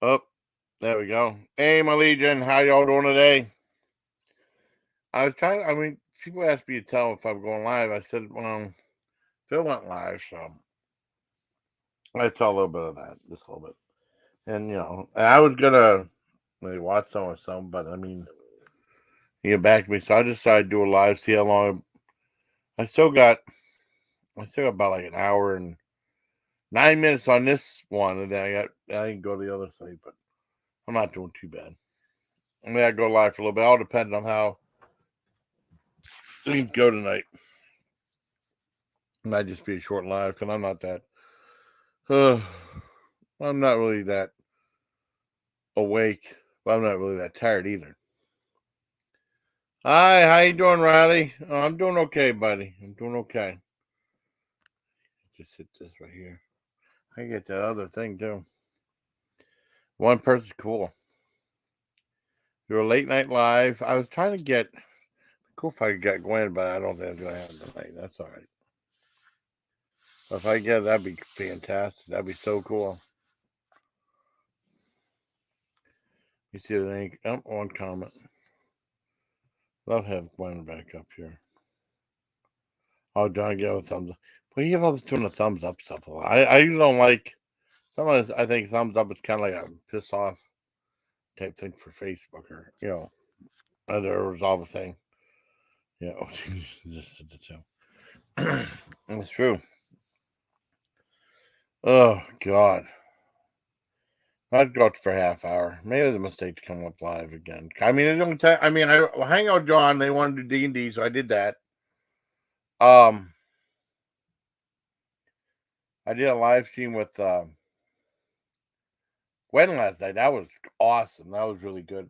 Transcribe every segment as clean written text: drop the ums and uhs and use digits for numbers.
Oh, there we go. Hey, my Legion, how y'all doing today? I was trying. People ask me to tell if I'm going live. I said, well, Phil went live, so I saw a little bit of that, just a little bit. And I was gonna maybe watch some or something, but he get back to me, so I decided to do a live, see how long. I still got, about like an hour and 9 minutes on this one, and then I can go to the other side, but I'm not doing too bad. I go live for a little bit. All depends on how things go tonight. It might just be a short live because I'm not that. I'm not really that awake, but I'm not really that tired either. Hi, how you doing, Riley? Oh, I'm doing okay, buddy. I'm doing okay. Just hit this right here. I get that other thing too. One person's cool. You're a late night live. I was trying to get cool if I could get Gwen, but I don't think it's gonna happen tonight. That's all right. But if I get it, that'd be fantastic. That'd be so cool. You see the link? Oh, one comment. Love have Gwen back up here. Oh, John, give a thumbs up. But you love doing the thumbs up stuff a lot. I usually don't like. Sometimes I think thumbs up is kind of like a piss off type thing for Facebook or other resolve a thing. Just the two. It's true. Oh God, I'd go out for a half hour. Maybe it's a mistake to come up live again. It's only I hang out with John. They wanted to do D&D, so I did that. I did a live stream with Gwen last night. That was awesome. That was really good.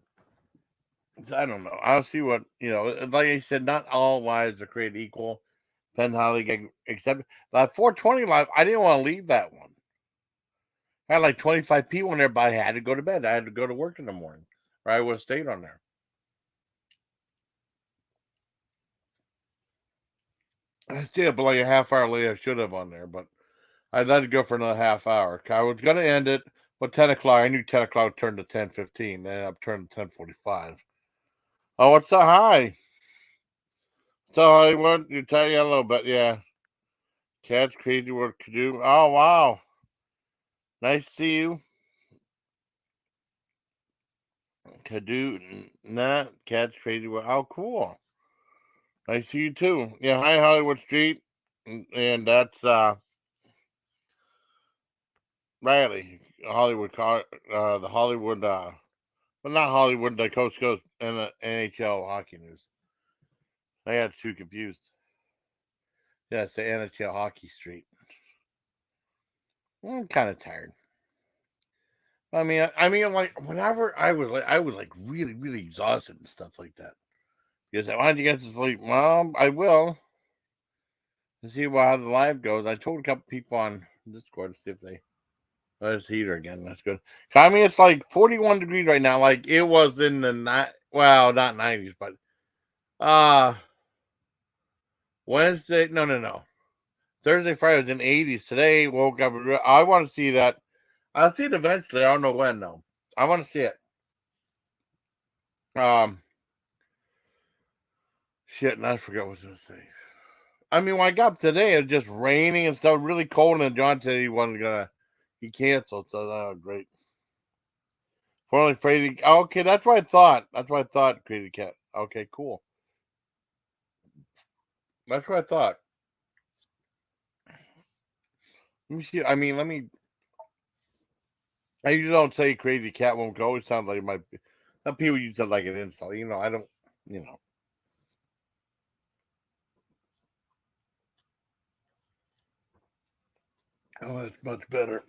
So I don't know. I'll see what like I said, not all lives are created equal. Depends how they get accepted. Like 420 live, I didn't want to leave that one. I had like 25 people in there, but I had to go to bed. I had to go to work in the morning, or I would have stayed on there. I stayed up like a half hour late. I should have on there, but I let it go for another half hour. I was going to end it, but 10 o'clock, I knew 10 o'clock turned to 10:15. Then up turned to 10:45. Oh, what's up? Hi. So Hollywood, you tell you a little bit, yeah. Cat's crazy what to do. Oh wow. Nice to see you. Cadoo, not Cat's crazy. Oh, cool. Nice to see you too. Yeah, hi Hollywood Street, and that's Riley, Hollywood, the Hollywood, but not Hollywood, the Coast Coast and the NHL hockey news. I got too confused. Yeah, it's the NHL hockey street. I'm kind of tired. Like whenever I was like really, really exhausted and stuff like that. Because I wanted to get to sleep. Well, I will. To see how the live goes. I told a couple people on Discord to see if they. There's heater again. That's good. It's like 41 degrees right now. Like it was in the not 90s, but Wednesday. No. Thursday, Friday was in 80s. Today woke up. I want to see that. I'll see it eventually. I don't know when though. I want to see it. Shit, and I forgot what I was gonna say. When I got up today, it was just raining and stuff, really cold. And John said he canceled. So great. Formerly Crazy. Okay, that's what I thought. That's what I thought. Crazy Cat. Okay, cool. That's what I thought. Let me see. Let me. I usually don't say Crazy Cat won't go. It sounds like it might be. Some people use it like an insult. I don't. You know. Oh, that's much better.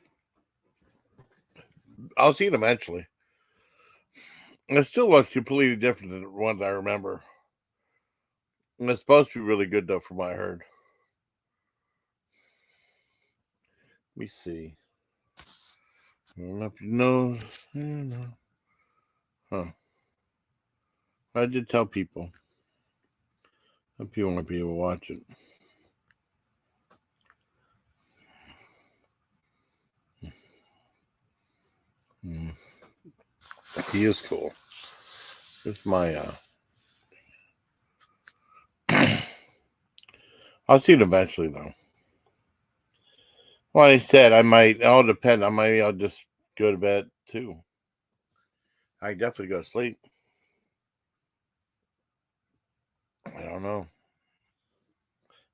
I'll see it eventually. It still looks completely different than the ones I remember. And it's supposed to be really good though, from what I heard. Let me see. Up your nose. Huh. I did tell people. Some people might be able to watch it. Hmm. He is cool. It's my I'll see it eventually though. Well, I said I might. It all depend. I'll just go to bed too. I definitely go to sleep. I don't know.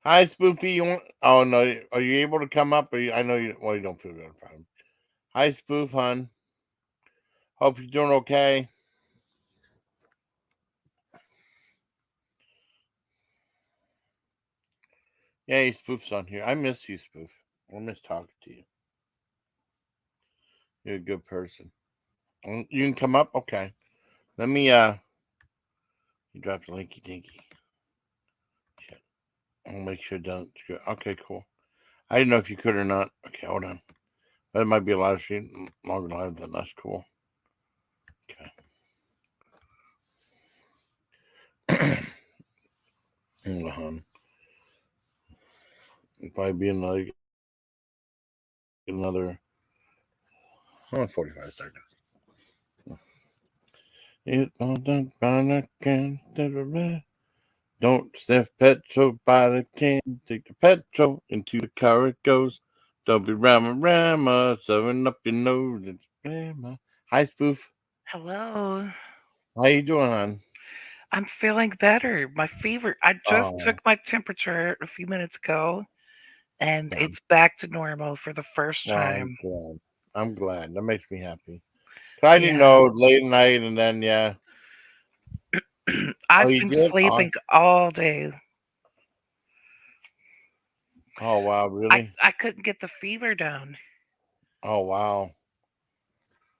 Hi, Spoofy. You want? Oh no. Are you able to come up? I know you. Well, you don't feel good. Problem. Hi, Spoof, hon. Hope you're doing okay. Yeah, Spoof's on here. I miss you, Spoof. I miss talking to you. You're a good person. You can come up. Okay. Let me. You dropped the linky dinky. Shit. I'll make sure it doesn't. Okay, cool. I didn't know if you could or not. Okay, hold on. That might be a live stream, longer live than that's cool. Okay. Hold on. It'll probably be another 45 seconds. Don't sniff petrol by the can. Take the petrol into the car it goes. Don't be rama, shoving up your nose. It's rama. Hi, Spoof. Hello. How you doing, hon? I'm feeling better. My fever, I just Oh, took my temperature a few minutes ago and God. it's back to normal for the first Well, I'm time. glad. I'm glad. That makes me happy. 'Cause I didn't Yeah. know it was late at night, and then yeah. Oh, I've you been did? sleeping all day. Oh, wow, I really? I couldn't get the fever down. Oh, wow.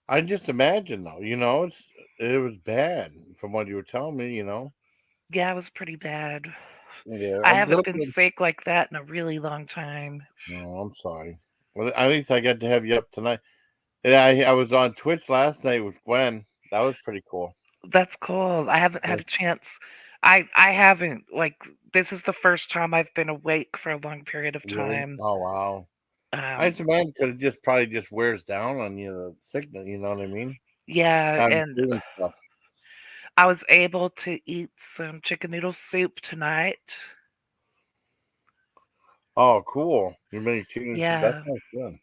I just imagine though. It was bad from what you were telling me. Yeah, it was pretty bad. Yeah, I I'm haven't been looking. sick like that in a really long time. No, I'm sorry. Well, at least I got to have you up tonight. Yeah, I was on Twitch last night with Gwen. That was pretty cool. That's cool. I haven't Yeah, had a chance. I haven't like this is the first time I've been awake for a long period of really? time. Oh, wow. I Um just imagine because it just probably just wears down on you, the sickness. You know what I mean? yeah, Having and doing stuff. I was able to eat some chicken noodle soup tonight. Oh, cool. You made chicken soup. That Yeah. sounds good.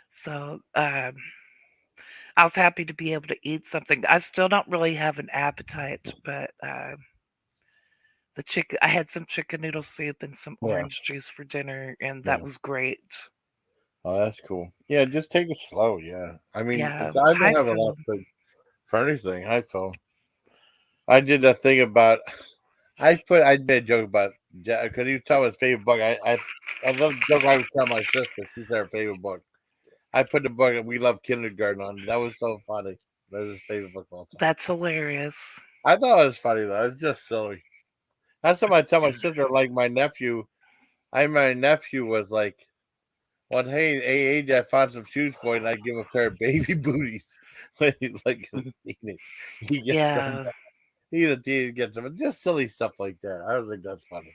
So, I was happy to be able to eat something. I still don't really have an appetite, but the chicken I had some chicken noodle soup and some Yeah, orange juice for dinner and that yeah. was great. Oh, that's cool. Yeah, just take it slow. Yeah, I mean, Yeah. I don't Hi have Phil. enough for anything. I feel I did that thing about. I made a joke about because he was telling his favorite book. I love the joke I was telling my sister. She said her favorite book. I put the book We Love Kindergarten on. That was so funny. That was his favorite book of all time. That's hilarious. I thought it was funny though. It's just silly. That's what I tell my sister. Like my nephew, my nephew was like, "Well, hey, age, I found some shoes for you, and I give him a pair of baby booties." When he's like a teenager, he gets them. Yeah. He's a teenager, gets them. Just silly stuff like that. I was like, that's funny.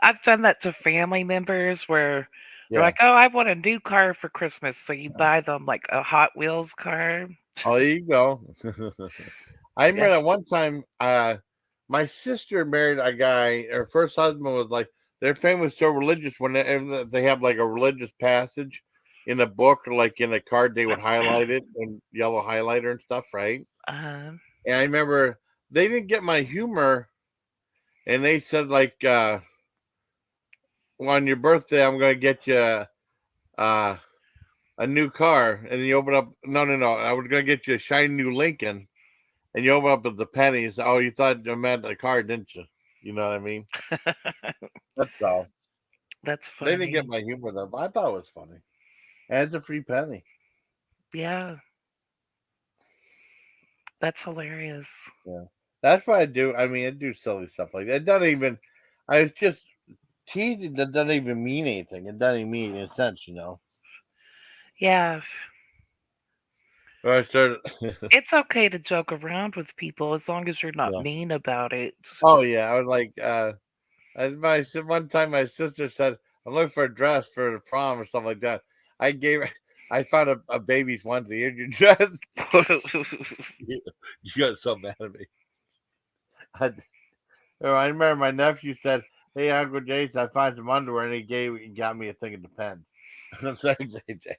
I've done that to family members where they're Yeah. like, "Oh, I want a new car for Christmas." So you buy them like a Hot Wheels car. Oh, there you go. I remember Yes. that one time. My sister married a guy. Her first husband was like their family was so religious when they have like a religious passage in a book or like in a card, they would highlight it and yellow highlighter and stuff, right? Uh, And I remember they didn't get my humor, and they said like, well, "On your birthday, I'm going to get you uh, a new car." And then you open up. No, no, no. I was going to get you a shiny new Lincoln. And you open up at the pennies. Oh, you thought you meant a car, didn't you? You know what I mean? That's all. that's They didn't get funny. my humor though, but I thought it was funny. And it's a free penny. Yeah, that's hilarious. Yeah. That's what I do. I mean, I do silly stuff like that. It doesn't even, I was just teasing that doesn't even mean anything. It doesn't even mean any sense. Yeah, But I started, it's okay to joke around with people as long as you're not yeah. mean about it. Oh, yeah. I was like, one time my sister said, "I'm looking for a dress for the prom or something like that." I gave her, I found a baby's onesie in your dress. you, you got so mad at me. I, I remember my nephew said, "Hey, Uncle Jason, I found some underwear," and he got me a thing of Depends. I'm saying, JJ.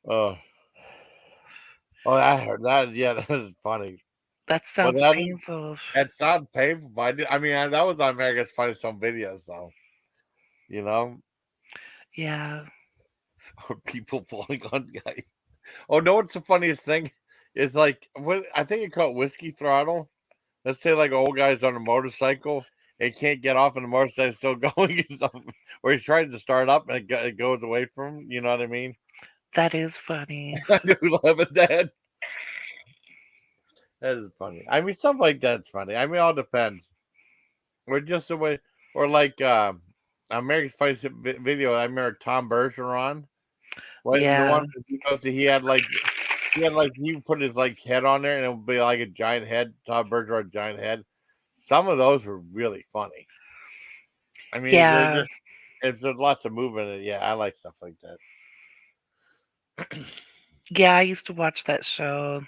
Oh, oh, I heard that. Yeah, that is funny. That But sounds painful. that sounds painful. But I mean, that was on America's Funniest Home Videos, so you know, Yeah. or people falling on guys. Oh no, what's the funniest thing? Is like what I think it called whiskey throttle. Let's say like an old guy's on a motorcycle and can't get off, and the motorcycle's still going, or he's trying to start up and it goes away from him. You know what I mean? That is funny. I do love it, Dad. That is funny. I mean, stuff like that's funny. I mean, it all depends. Or just the way, or like America's Funniest Video. I remember Tom Bergeron. What the Yeah. one he goes to, he put his like head on there, and it would be like a giant head. Tom Bergeron giant head. Some of those were really funny. I mean, they're Yeah. just if there's lots of movement. Yeah, I like stuff like that. Yeah, I used to watch that show.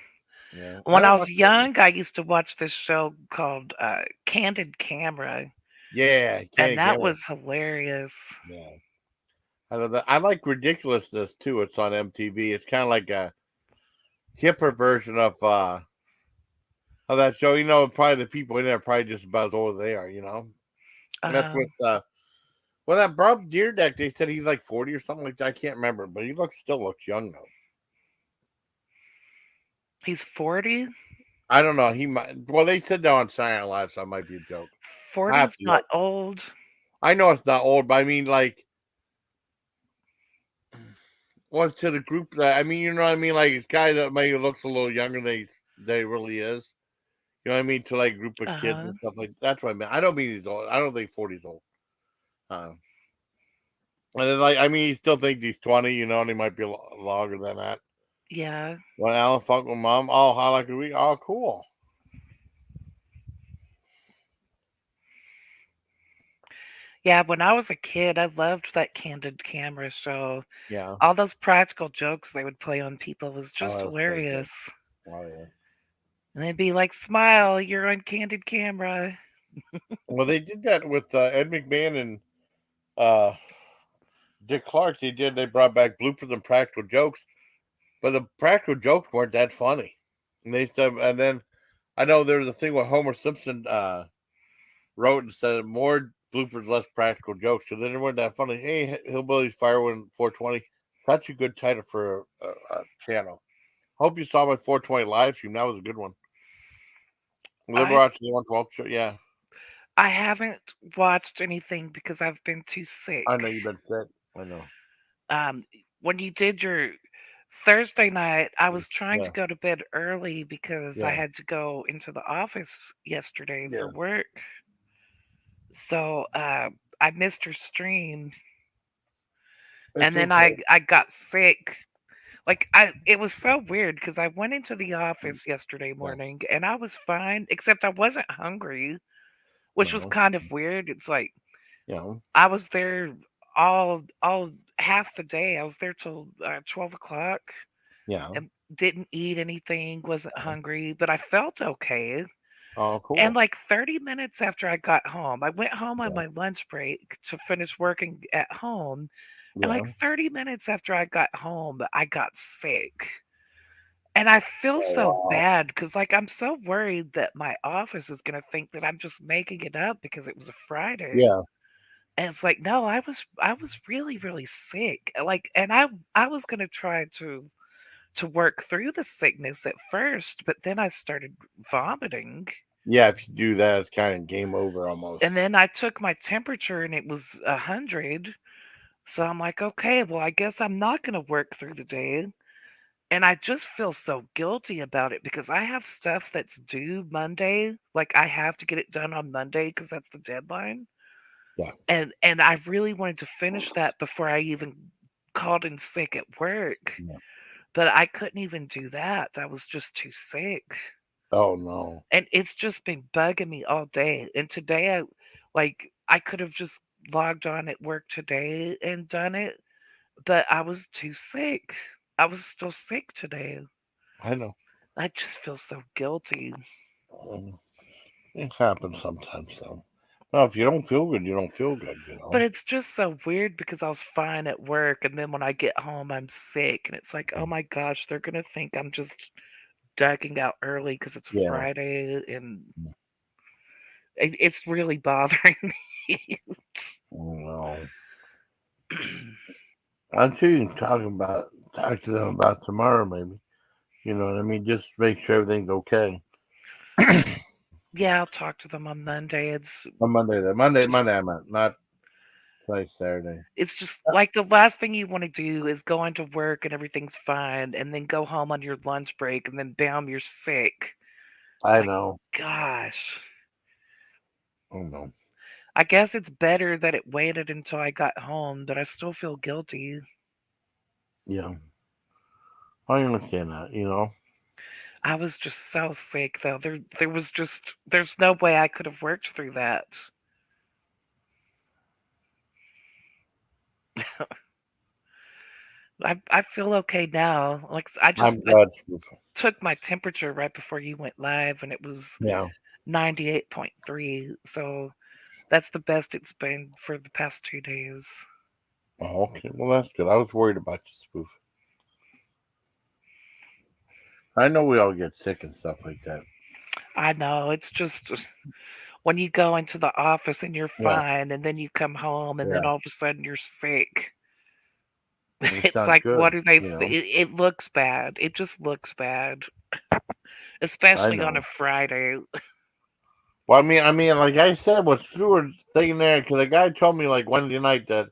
Yeah, I When I don't was watch that. young, I used to watch this show called Candid Camera, Yeah, and Candy that Camera. was hilarious. Yeah, I love that. I like Ridiculousness too. It's on MTV. It's kind of like a hipper version of that show. You know, probably the people in there are probably just about as old as they are. You know, and that's Uh, with well, that Bob Deerdeck. They said he's like 40 or something like that. I can't remember, but he still looks young though. he's 40. I don't know. He might. Well, they said that on Saturday Night Live, so it might be a joke. I have 40's to not look. old. I know it's not old, but I mean, like, well, to the group that I mean, you know what I mean. Like, it's guy that maybe looks a little younger than he really is. You know what I mean? To like a group of kids Uh-huh. and stuff like that's what I mean. I don't mean he's old. I don't think 40's old. Uh, and then, like, I mean, he still thinks he's 20. You know, and he might be longer than that. Yeah. When Alan Funk with mom, oh, how like a week? Oh, cool. Yeah, when I was a kid, I loved that Candid Camera show. Yeah. All those practical jokes they would play on people was Oh, just that's so good. hilarious. Oh yeah. And they'd be like, "Smile, you're on Candid Camera." Well, they did that with Ed McMahon and uh, Dick Clark. They brought back bloopers and practical jokes, but the practical jokes weren't that funny. And they said, and then I know there was a thing where Homer Simpson wrote and said more bloopers, less practical jokes. So then it weren't that funny. Hey, Hillbillies Firewood 420. Such a good title for a channel. Hope you saw my 420 live stream. That was a good one. I Liberace 112 show. Yeah, I haven't watched anything because I've been too I sick. know you've been sick. I know. Um, when you did your Thursday night, I was trying to Yeah, go to bed early because I yeah, had to go into the office yesterday for yeah. work. So I missed your stream, It's and then okay. I got sick. Like it was so weird because I went into the office yesterday Yeah, morning and I was fine, except I wasn't hungry, which was no, kind of weird. It's like yeah, I was there all half the day. I was there till 12 o'clock yeah. and didn't eat anything, wasn't hungry, but I felt okay. Oh, And cool. like 30 minutes after I got home, I went home on Yeah, my lunch break to finish working at home. And like yeah. 30 minutes after I got home, I got sick. And I feel Oh, so wow. bad because, like, I'm so worried that my office is gonna think that I'm just making it up because it was a Friday. Yeah, And it's like, no, I was really, really sick. Like, and I was gonna try to work through the sickness at first, but then I started vomiting. yeah. If you do that, it's kind of game over almost. And then I took my temperature and it was 100. So I'm like, okay, well, I guess I'm not gonna work through the day. And I just feel so guilty about it because I have stuff that's due Monday. Like I have to get it done on Monday because that's the deadline. Yeah, And I really wanted to finish that before I even called in sick at work. yeah. But I couldn't even do that. I was just too sick. Oh no. And it's just been bugging me all day. And today I could have just logged on at work today and done it, but I was too sick. I was still sick today. I know. I just feel so guilty. It happens sometimes, though. Well, if you don't feel good, you don't feel good, But it's just so weird because I was fine at work, and then when I get home, I'm sick, and it's like, oh my gosh, they're gonna think I'm just ducking out early because it's Yeah. Friday, and it's really bothering me. Well, I'm sure you can talk to them about tomorrow, maybe. You know what I mean? Just make sure everything's okay. Yeah, I'll talk to them on Monday. It's On Monday, just Monday, I meant not today's Saturday. it's just like the last thing you want to do is go into work and everything's fine, and then go home on your lunch break, and then bam, you're sick. It's I like, know. gosh. Oh no. I guess it's better that it waited until I got home, but I still feel guilty. Yeah, I understand that. You know. I was just so sick though. There's no way I could have worked through that. I feel okay now. I'm I glad. took my temperature right before you went live and it was Yeah. 98.3. So that's the best it's been for the past 2 days. Oh, okay. Well, that's good. I was worried about you, spoof. I know we all get sick and stuff like that. I know, it's just when you go into the office and you're Yeah. fine and then you come home and then Yeah. all of a sudden you're sick. It's It's not like, good. what do they You know. it looks bad. It just looks bad, I especially on a know. Friday. Well, like I said, what Stuart's thinking there, because the guy told me like Wednesday night that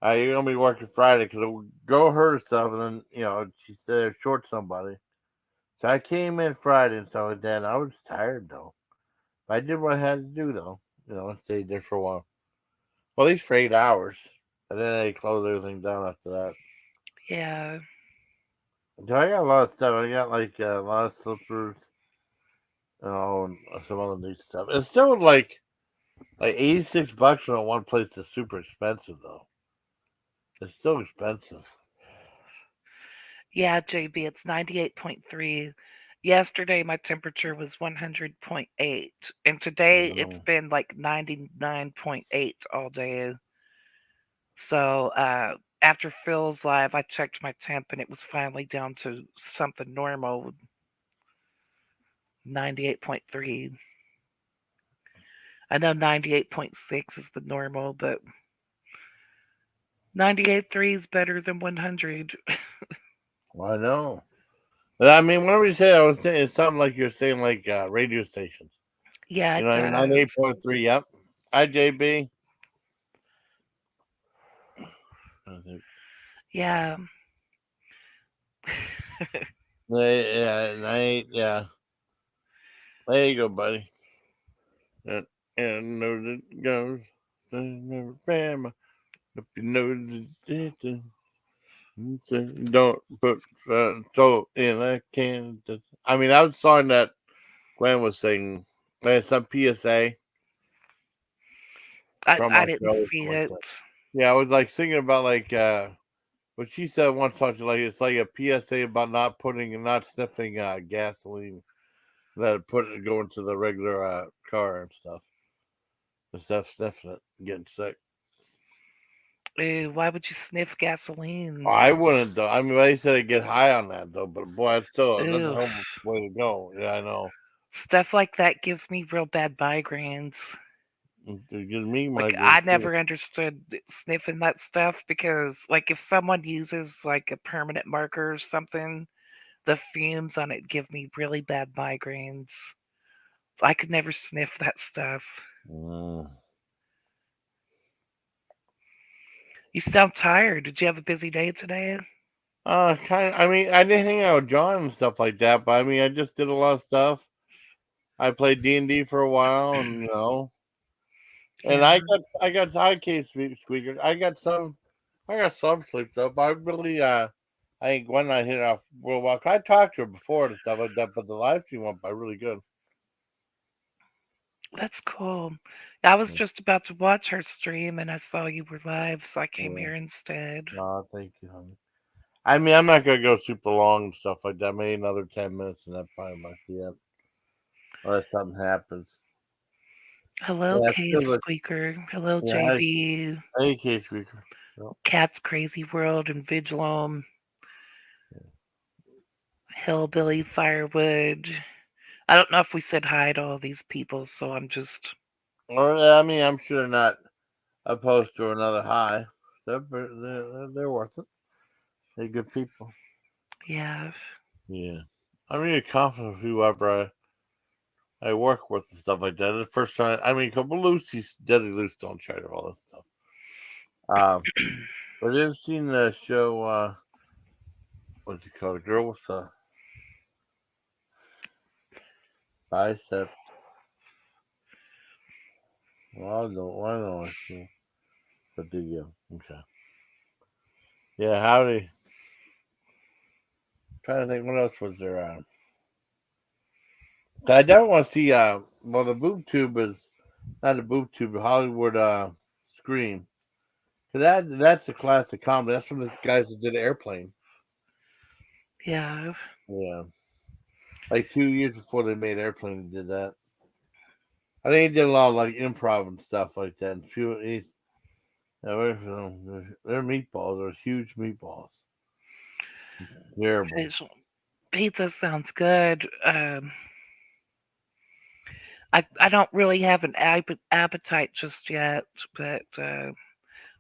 you're gonna be working Friday because the girl heard herself, and then she said short somebody. So I came in Friday and stuff like that. And I was tired though. I did what I had to do though. I stayed there for a while. Well, at least for 8 hours, and then they closed everything down after that. Yeah. So I got a lot of stuff. I got like a lot of slippers, and some other neat stuff. It's still like $86 from one place is super expensive though. It's still expensive. Yeah, JB, it's 98.3. Yesterday my temperature was 100.8 and today it's No. been like 99.8 all day. So, after Phil's live, I checked my temp and it was finally down to something normal, 98.3. I know 98.6 is the normal, but 98.3 is better than 100. I know. I mean, whenever you say, I was saying it's something like you're saying, like radio stations. Yeah, You it know, what I mean, does. 98.3. Yep. Hi, JB. Yeah. Yeah, 98. Yeah. There you go, buddy. And knows it goes. If you know it, don't put salt in a can. I mean, I was song that Glenn was singing. There's some PSA from I didn't Australia. see Something like it. that. Yeah, I was like singing about what she said once. Something like it's like a PSA about not sniffing gasoline that put it go into the regular car and stuff. Instead of sniffing it, and getting sick. Ew, why would you sniff gasoline? I wouldn't though. I mean, they said they get high on that though, but boy, that's a Ew. hell of a way to go. Yeah, I know. Stuff like that gives me real bad migraines. It gives me Like, I migraines too. never understood sniffing that stuff because, like, if someone uses, like, a permanent marker or something, the fumes on it give me really bad migraines. So I could never sniff that stuff. Mm. You sound tired. Did you have a busy day today? Kind of. I mean, I didn't hang out with John and stuff like that, but I mean, I just did a lot of stuff. I played D&D for a while, and and Yeah. I got squeakers. I got some sleep though. But I really I think Gwen and I hit it off real well. I talked to her before and stuff like that, but the live stream went by really good. That's cool. I was Yeah. just about to watch her stream and I saw you were live, so I came Yeah. here instead. No, thank you, honey. I mean, I'm not gonna go super long and stuff like that. Maybe another 10 minutes, and that probably might be it, unless something happens. Hello, Yeah, I Cave feel like Squeaker. Hello, yeah. I JB. hey, Case Speaker. Yep. Cat's Crazy World and Vigilum. Hillbilly Firewood. I don't know if we said hi to all these people, so I'm just. Well, I mean, I'm sure they're not opposed to another high. They're worth it. They're good people. Yeah. Yeah. I'm really confident with whoever I work with and stuff like that. The first time, I mean, couple Lucy's Deadly Loose don't try to all this stuff. But I've seen the show. What's it called? The girl with the bicep. Well, I know. I see. But did you? Okay. Yeah. Howdy. Trying to think what else was there on. I don't want to see. Well, the boob tube is not a boob tube. Hollywood Scream. That's a classic comedy. That's from the guys that did Airplane. Yeah. Yeah, like 2 years before they made Airplane, they did that. I think he did a lot of like improv and stuff like that. And their meatballs are huge meatballs. Terrible. Fish- Pizza sounds good. I don't really have an appetite just yet, but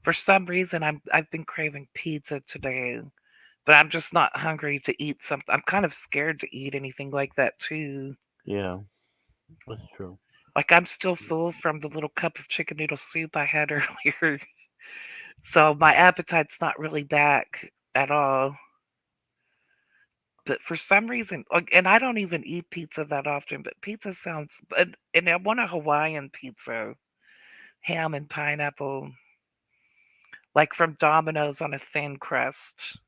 for some reason I've been craving pizza today. But I'm just not hungry to eat something. I'm kind of scared to eat anything like that too. Yeah, that's true. Like I'm still full from the little cup of chicken noodle soup I had earlier. So my appetite's not really back at all. But for some reason, like, and I don't even eat pizza that often, but pizza sounds, and I want a Hawaiian pizza, ham and pineapple, like from Domino's on a thin crust.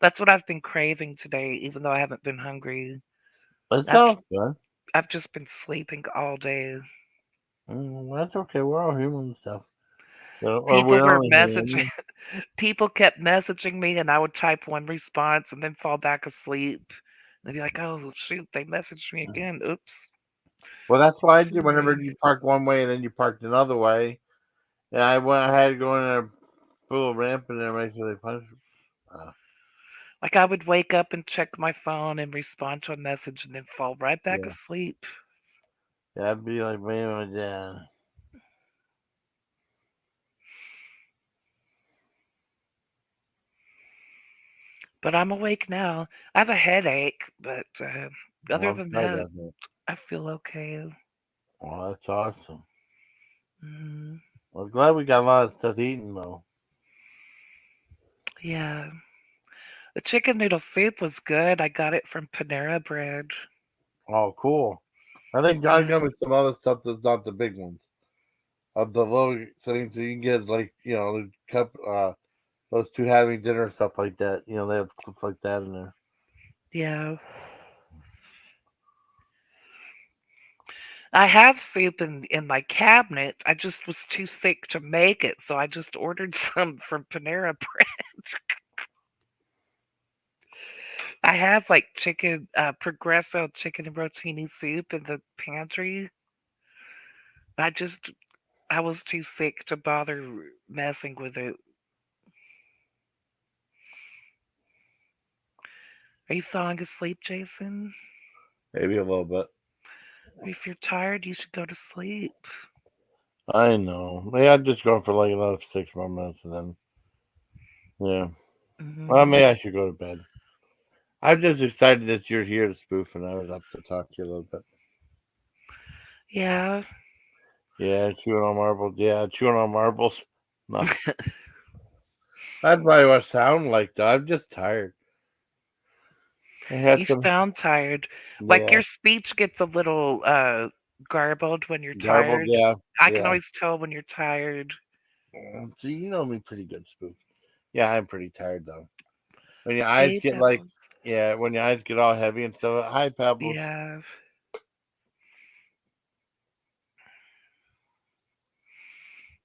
That's what I've been craving today, even though I haven't been hungry. That I've sounds good. I've just been sleeping all day. That's okay. We're all human and stuff. Or People we're were only messaging, human. people kept messaging me, and I would type one response and then fall back asleep. They'd be like, "Oh shoot, they messaged me again. Oops, Well, that's why I do. Whenever sorry." you park one way and then you park another way, yeah, I had to go in a little ramp and then make sure they punch. Uh, Like I would wake up and check my phone and respond to a message and then fall right back yeah, asleep. yeah, I'd be like, man, yeah. But I'm awake now. I have a headache, but Well, other I'm than sorry that, about that. I feel okay. Well, that's awesome. Mm, Well, glad we got a lot of stuff eating though. yeah. The chicken noodle soup was good. I got it from Panera Bread. Oh, cool. I think John Yeah. got me some other stuff that's not the big ones. Of the little things that you can get, like the cup, those two having dinner stuff like that. They have clips like that in there. Yeah. I have soup in my cabinet. I just was too sick to make it, so I just ordered some from Panera Bread. I have like chicken, Progresso chicken and rotini soup in the pantry. I just, I was too sick to bother messing with it. Are you falling asleep, Jason? Maybe a little bit. If you're tired, you should go to sleep. I know. Maybe I'd just go for like another 6 more minutes and then, yeah. Well, Hmm. maybe I should go to bed. I'm just excited that you're here to spoof, and I was up to talk to you a little bit. Yeah. Yeah, chewing on marbles. Yeah, chewing on marbles. No, that's probably what I sound like, though. I'm just tired. I had You some, sound tired. Like yeah, your speech gets a little garbled when you're garbled. tired. Yeah, I can yeah. always tell when you're tired. So you know me pretty good, spoof. Yeah, I'm pretty tired though. When your eyes Hey, get like, Pebbles. yeah, when your eyes get all heavy and stuff. Hi, Pebbles. Yeah.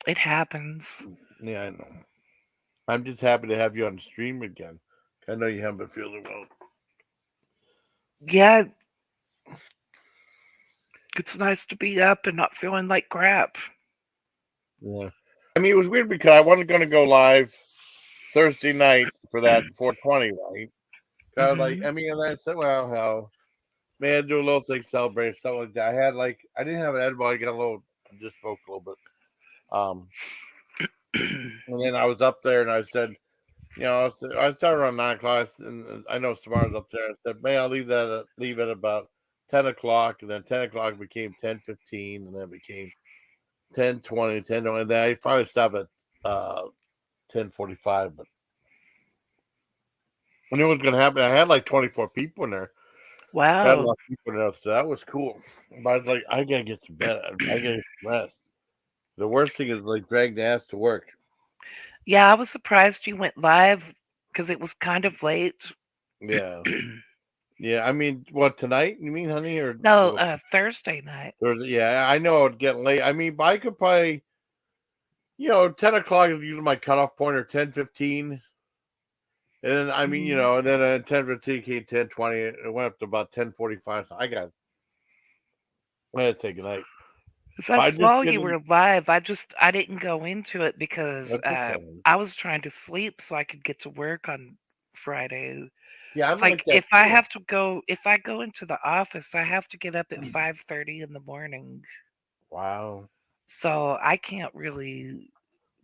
It happens. Yeah, I know. I'm just happy to have you on the stream again. I know you haven't been feeling well. Yeah, it's nice to be up and not feeling like crap. Yeah. I mean, it was weird because I wasn't going to go live Thursday night for that 420, right? 'Cause I was like, Hmm. I mean, and I said, well, hell, man, do a little thing, celebrate, stuff like that. I had like, I didn't have an edible. I got a little, just spoke a little bit. Um, and then I was up there and I said, I started around 9 o'clock, and I know Samar's up there. I said, "Man, I'll leave at about 10 o'clock," and then 10 o'clock became 10:15, and then it became 10:20, 10:20, and then I finally stopped at 10:45. But I knew it was going to happen. I had like 24 people in there. I had a Wow. lot of people in there, so that was cool. But I was like, I gotta get to bed. I gotta get some rest. The worst thing is like dragging ass to work. Yeah, I was surprised you went live because it was kind of late. Yeah, yeah. I mean, what tonight? You mean, honey, or No, what? Thursday night. Yeah, I know it'd get late. I mean, but I could probably, 10 o'clock is usually my cutoff point, or 10:15. And then, I mean, Mhm. and then at 10:15 came 10:20. It went up to about 10:45. So I had to take a night. 'Cause I But I just saw you didn't. were live. I didn't go into it because That's okay. I was trying to sleep so I could get to work on Friday. See, I'm It's like like that too. if I go into the office, I have to get up at 5:30 in the morning. Wow. So I can't really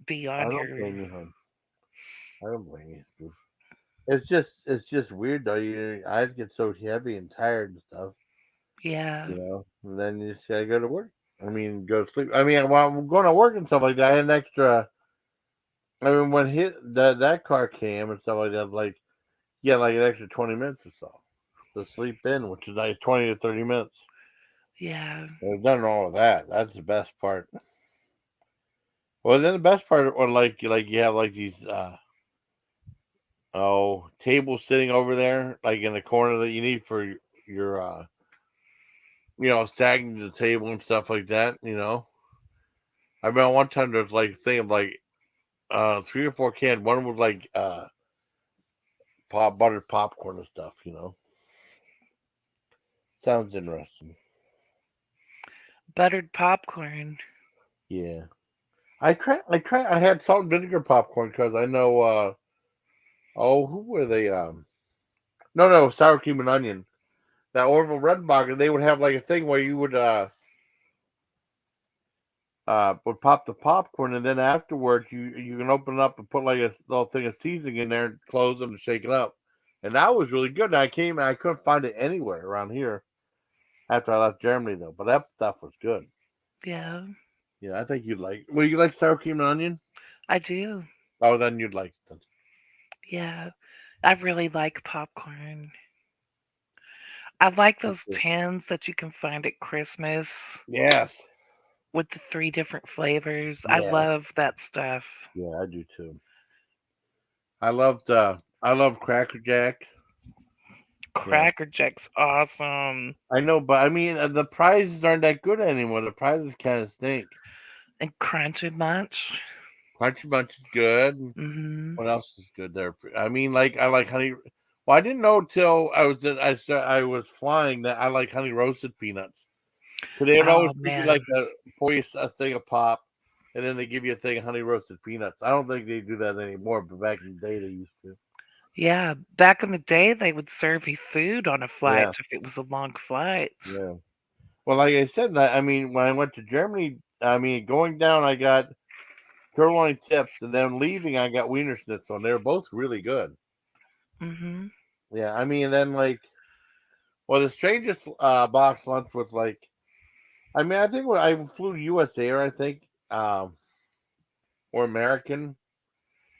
be I on don't here. blame you, hon. I don't blame you. Stu. It's just weird though. I get so heavy and tired and stuff. Yeah. And then you just gotta go to work. I mean, go to sleep. I mean, while I'm going to work and stuff like that, I had an extra. I mean, when that car came and stuff like that, like like an extra 20 minutes or so to sleep in, which is like 20 to 30 minutes. Yeah. I've done all of that. That's the best part. Well, then the best part, or like you have like these tables sitting over there, like in the corner that you need for your stacking the table and stuff like that. I remember one time there was like a thing of like 3 or 4 cans. One was like buttered popcorn and stuff. Sounds interesting. Buttered popcorn. Yeah. I had salt and vinegar popcorn because I know who were they? No, sour cream and onion. That Orville Redenbacher, they would have like a thing where you would pop the popcorn, and then afterwards you can open it up and put like a little thing of seasoning in there and close them and shake it up. And that was really good. And I couldn't find it anywhere around here after I left Germany though. But that stuff was good. Yeah, Yeah, I think you'd like. Well, you like sour cream and onion? I do. Oh, then you'd like it. Yeah, I really like popcorn. I like those Then. tins that you can find at Christmas Yes. with the 3 different flavors. I Yeah. love that stuff. Yeah, I do too. I love Cracker Jack. Yeah. Cracker Jack's awesome. I know, but I mean the prizes aren't that good anymore. The prizes kind of stink. And Crunchy Munch. Crunchy Bunch is good. Mhm. What else is good there? I mean, like I like honey. Well, I didn't know till I was flying that I like honey roasted peanuts. Because they would always Oh, give you man. like pour you a thing of pop, and then they give you a thing of honey roasted peanuts. I don't think they do that anymore, but back in the day they used to. Yeah, back in the day, they would serve you food on a flight Yeah, if it was a long flight. yeah. Well, like I said, I mean, when I went to Germany, I mean, going down, I got sirloin tips, and then leaving, I got Wiener Schnitzel, and they were both really good. Mhm. Yeah, I mean, and then well, the strangest box lunch was like, I mean, I think when I flew US Air, I think, or American.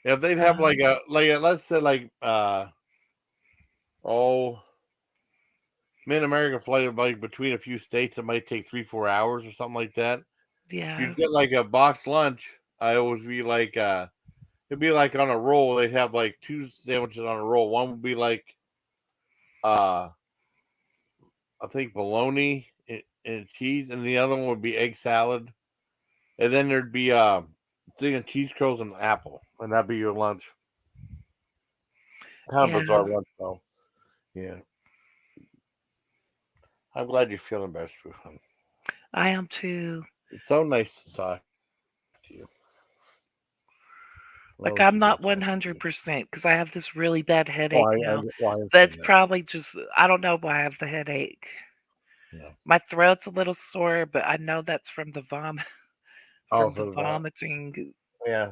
If they'd have Uh-huh. let's say oh, mid American flight of like between a few states, it might take 3 4 hours or something like that. Yeah. You'd get like a box lunch. I always be like it'd be like on a roll. They'd have like 2 sandwiches on a roll. One would be like uh I think bologna and cheese, and the other one would be egg salad. And then there'd be thing of cheese curls and an apple, and that'd be your lunch. Kind of Yeah, bizarre lunch, though. Yeah. I'm glad you're feeling better, Spoof. I am too. It's so nice to talk to you. Like, Always a I'm good not talking to you. 100% because I have this really bad Oh, headache now. I That's understand that. probably just, I don't know why I have the headache. Yeah. My throat's a little sore, but I know that's from the Oh, from for the the vomiting. yeah.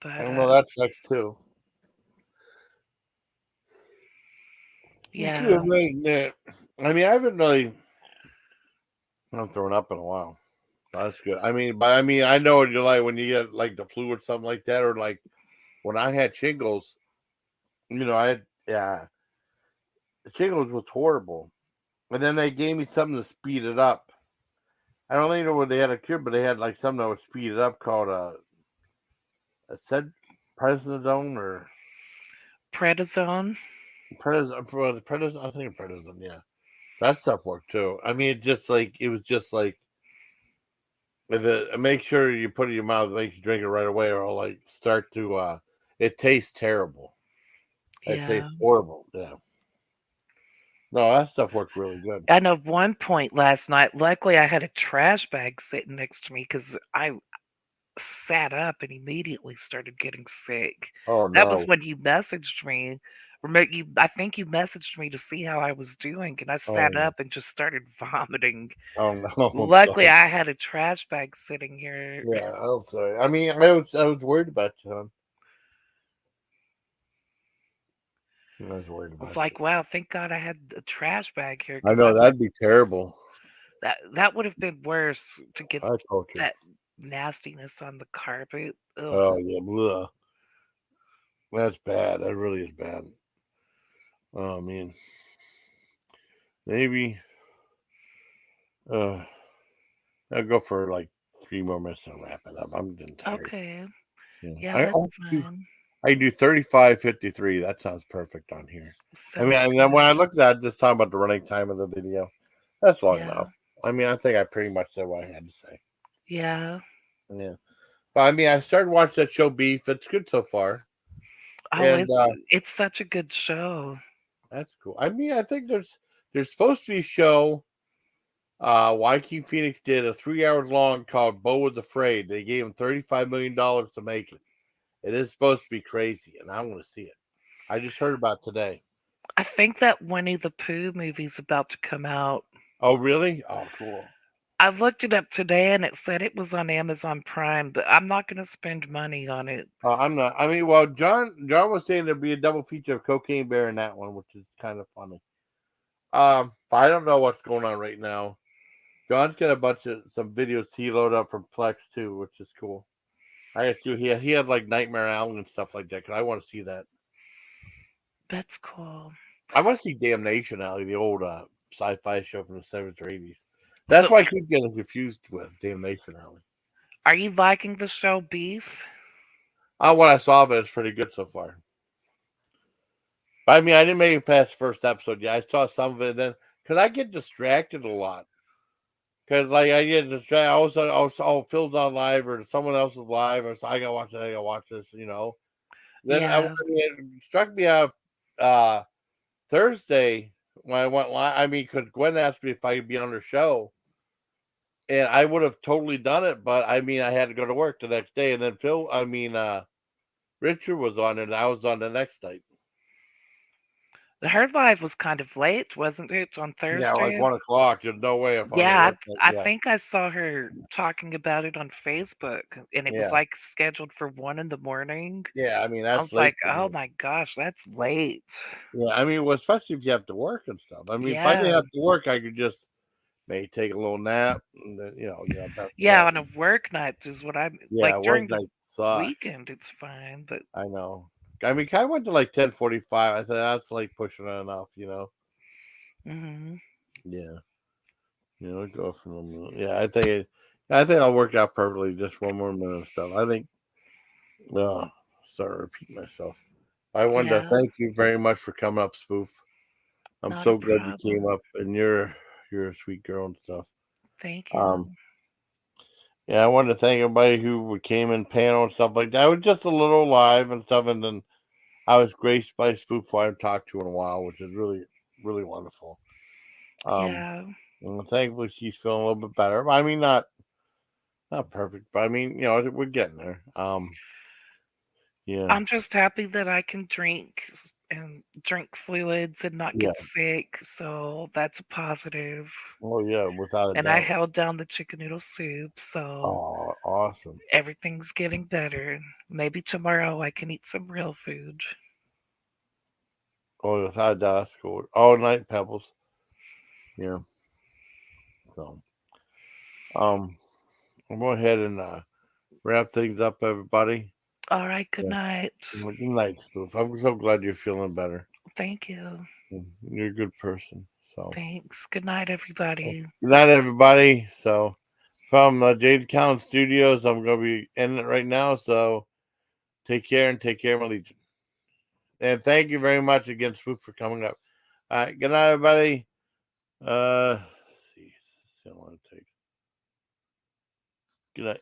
But I know that sucks too. You should yeah, have made that. I mean, I haven't really not thrown up in a while. That's good. I mean, but I mean, I know what you're like when you get like the flu or something like that, or like when I had shingles. I had the shingles was horrible, and then they gave me something to speed it up. I don't even know what they had a cure, but they had like something that would speed it up called a said prednisone or prednisone. prednisone. I think prednisone. Yeah, that stuff worked too. I mean, it was just like if it make sure you put it in your mouth, it makes you drink it right away, or it'll like start to. It tastes terrible. It Yeah. tastes horrible. Yeah. No, that stuff worked really good. I know one point last night, luckily I had a trash bag sitting next to me because I sat up and immediately started getting sick. Oh That was no. when you messaged me. I think you messaged me to see how I was doing, and I Oh sat yeah. up and just started vomiting. Oh no. I'm Luckily, sorry. I had a trash bag sitting here. Yeah, I'm sorry. I mean, I was worried about you, hon. I was worried I was about you. like, wow, thank God I had a trash bag here I because know that'd be terrible. that would have been worse to get I told you. that nastiness on the carpet. Ugh. Oh yeah, bleh. That's bad. That really is bad. Oh man, maybe uh, I'll go for like 3 more minutes and wrap it up. I'm getting tired. Okay. Yeah, Yeah, I that's also do. fine. I do 35:53. That sounds perfect on here. I mean, Sounds and then good. when I looked at this talking about the running time of the video, that's long Yeah. enough. I mean, I think I pretty much said what I had to say. Yeah. Yeah, but I mean, I started watching that show Beef. It's good so far, Oh, and it's such a good show. that's cool. I mean, I think there's supposed to be a show. Joaquin Phoenix did a 3 hours long called Beau Was Afraid. They gave him $35 million to make it. It is supposed to be crazy, and I want to see it. I just heard about it today. I think that Winnie the Pooh movie's about to come out. Oh, really? Oh, cool. I looked it up today and it said it was on Amazon Prime, but I'm not going to spend money on it. I'm not. I mean, well, John was saying there'd be a double feature of Cocaine Bear in that one, which is kind of funny. But I don't know what's going on right now. John's got a bunch of some videos he loaded up from Plex too, which is cool. I guess too. He has like Nightmare Alley and stuff like that. Cause I want to see that. That's cool. I want to see Damnation Alley, the old sci-fi show from the 70s or 80s. That's So, why I keep getting confused with Damnation Alley. are you liking the show Beef? What I saw of it is pretty good so far. But I mean, I didn't make it past the first episode yet. I saw some of it then because I get distracted a lot. Because like I get distracted, all of a sudden, Phil's on live or someone else is live, or so I gotta watch it. I gotta watch this, Then I Yeah. mean, it struck me out Thursday when I went live. I mean, because Gwen asked me if I could be on her show, and I would have totally done it, but I mean, I had to go to work the next day, and then Richard was on it, and I was on the next night. Her live was kind of late, wasn't it, on Yeah, like Thursday? 1 o'clock. There's no way if I'm at Yeah, work. I Yeah, think I saw her talking about it on Facebook, and it was yeah, like scheduled for 1 in the morning. yeah. I mean, I that's was like, late for oh me. my gosh, that's late. Yeah, I mean, well, especially if you have to work and stuff. I mean, if I didn't Yeah. have to work, I could just maybe take a little nap, and then after Yeah, that. on a work night is what I'm Yeah, like work during the night sucks. weekend, it's fine, but I know. I mean, I went to like 10:45. I thought that's like pushing it enough. mhm. Yeah, go from yeah. I think I'll work out perfectly. Just 1 more minute of stuff. I think. Start to repeat myself. I wanted to Yeah, thank you very much for coming up, Spoof. I'm not a so glad you came problem. up, and you're a sweet girl and stuff. Thank Um, you. Yeah, I wanted to thank everybody who came in panel and stuff like that. I was just a little live and stuff, and then I was graced by Spook, who I haven't talked to in a while, which is really, really wonderful. Yeah. And thankfully she's feeling a little bit better. I mean, not perfect, but I mean, we're getting there. Yeah, I'm just happy that I can drink fluids and not yeah. get sick, so that's a positive. Oh yeah, without a And I doubt. held down the chicken noodle soup, so Oh, awesome. everything's getting better. Maybe tomorrow I can eat some real food. Oh, without a doubt, that's cool. All night pebbles. Yeah. So, um, I'm going ahead and wrap things up, everybody. All right, good Yeah. night. Good night, Spoof. I'm so glad you're feeling better. Thank you. You're a good person. So, Thanks. Good night, everybody. good night, everybody. So, from Jade Count Studios, I'm going to be ending it right now. So, take care and take care, my Legion. And thank you very much again, Spoof, for coming up. All right, good night, everybody. Let's see how long it takes. Good night.